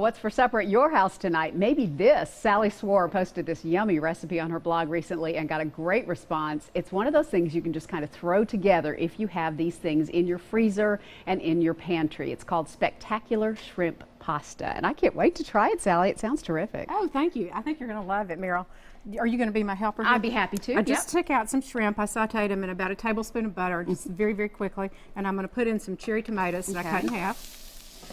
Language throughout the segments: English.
What's for supper at your house tonight? Maybe this. Sallie Swor posted this yummy recipe on her blog recently and got a great response. It's one of those things you can just kind of throw together if you have these things in your freezer and in your pantry. It's called spectacular shrimp pasta, and I can't wait to try it, Sallie. It sounds terrific. Oh, thank you. I think you're going to love it, Meryl. Are you going to be my helper? I'd be happy to. I just took out some shrimp. I sauteed them in about a tablespoon of butter, just very, very quickly, and I'm going to put in some cherry tomatoes that I cut in half.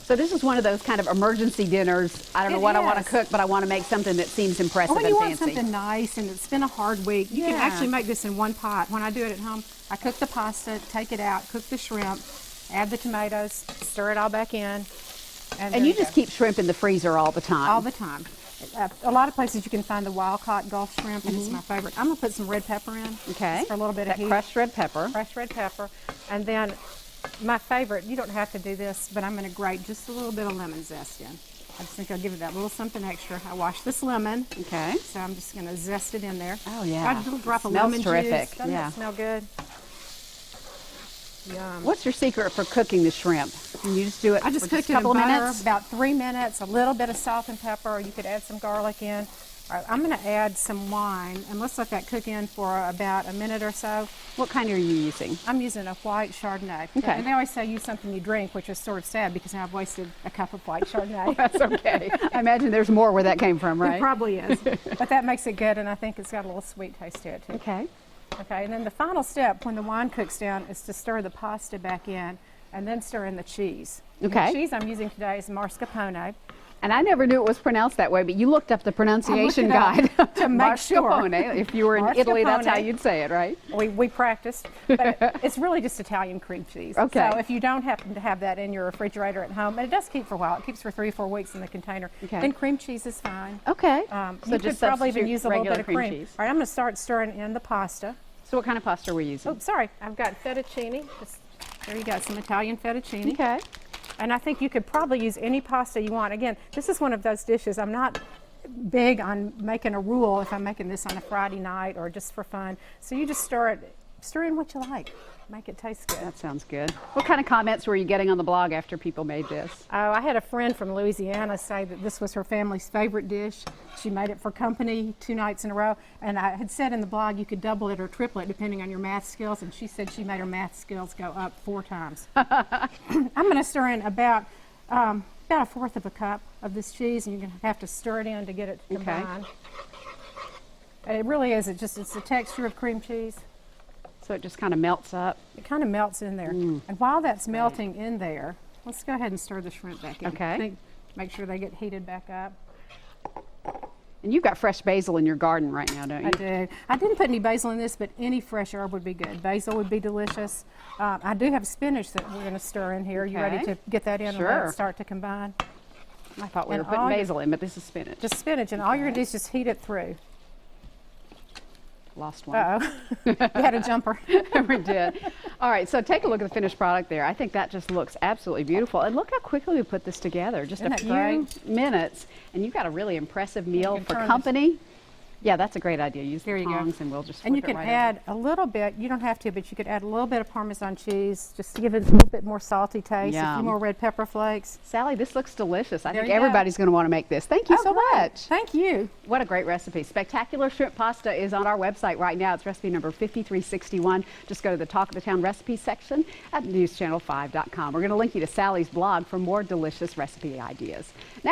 So this is one of those kind of emergency dinners. I don't know what I want to cook, but I want to make something that seems impressive and fancy. When you want something nice and it's been a hard week, you can actually make this in one pot. When I do it at home, I cook the pasta, take it out, cook the shrimp, add the tomatoes, stir it all back in. And you just keep shrimp in the freezer all the time? All the time. A lot of places you can find the wild-caught Gulf shrimp, and it's my favorite. I'm going to put some red pepper in. Okay. For a little bit of heat. Crushed red pepper. Crushed red pepper. And then my favorite, you don't have to do this, but I'm going to grate just a little bit of lemon zest in. I just think I'll give it that little something extra. I washed this lemon. Okay. So I'm just going to zest it in there. Oh, yeah. Add a little drop of lemon juice. Terrific. Doesn't it smell good? Yum. What's your secret for cooking the shrimp? Can you just do it I just cooked it in butter, about 3 minutes, a little bit of salt and pepper, or you could add some garlic in. All right, I'm going to add some wine, and let's let that cook in for about a minute or so. What kind are you using? I'm using a white Chardonnay. Okay. And they always say use something you drink, which is sort of sad because now I've wasted a cup of white Chardonnay. Well, that's okay. I imagine there's more where that came from, right? It probably is, but that makes it good, and I think it's got a little sweet taste to it too. Okay. Okay, and then the final step when the wine cooks down is to stir the pasta back in and then stir in the cheese. Okay. And the cheese I'm using today is mascarpone. And I never knew it was pronounced that way, but you looked up the pronunciation guide. To make sure. Mascarpone. If you were in Italy, that's how you'd say it, right? We practiced, but it's really just Italian cream cheese. Okay. So if you don't happen to have that in your refrigerator at home, and it does keep for a while, it keeps for 3 or 4 weeks in the container, then cream cheese is fine. Okay. So you could probably even use a little bit of cream. Cheese. All right, I'm going to start stirring in the pasta. So what kind of pasta are we using? Oh, sorry, I've got fettuccine. There you go, some Italian fettuccine. Okay. And I think you could probably use any pasta you want. Again, this is one of those dishes. I'm not big on making a rule if I'm making this on a Friday night or just for fun. So you just stir in what you like. Make it taste good. That sounds good. What kind of comments were you getting on the blog after people made this? Oh, I had a friend from Louisiana say that this was her family's favorite dish. She made it for company 2 nights in a row. And I had said in the blog you could double it or triple it depending on your math skills. And she said she made her math skills go up 4 times. I'm going to stir in about a 1/4 of a cup of this cheese, and you're going to have to stir it in to get it to combine. It really is. It's the texture of cream cheese. So it just kind of melts up? It kind of melts in there. And while that's melting in there, let's go ahead and stir the shrimp back in. Okay. Make sure they get heated back up. And you've got fresh basil in your garden right now, don't you? I do. I didn't put any basil in this, but any fresh herb would be good. Basil would be delicious. I do have spinach that we're going to stir in here. You ready to get that in and let it start to combine? I thought we were putting basil in, but this is spinach. Just spinach, and all you're going to do is just heat it through. Lost one. Uh-oh. You had a jumper. We did. All right, so take a look at the finished product there. I think that just looks absolutely beautiful. And look how quickly we put this together. Just a few minutes, and you've got a really impressive meal for company. Yeah, that's a great idea. Use the tongs, and we'll just flip And you can it right add a little bit, you don't have to, but you could add a little bit of Parmesan cheese just to give it a little bit more salty taste, a few more red pepper flakes. Sallie, this looks delicious. I think everybody's going to want to make this. Thank you so much. Thank you. What a great recipe. Spectacular shrimp pasta is on our website right now. It's recipe number 5361. Just go to the Talk of the Town recipes section at newschannel5.com. We're going to link you to Sallie's blog for more delicious recipe ideas. Now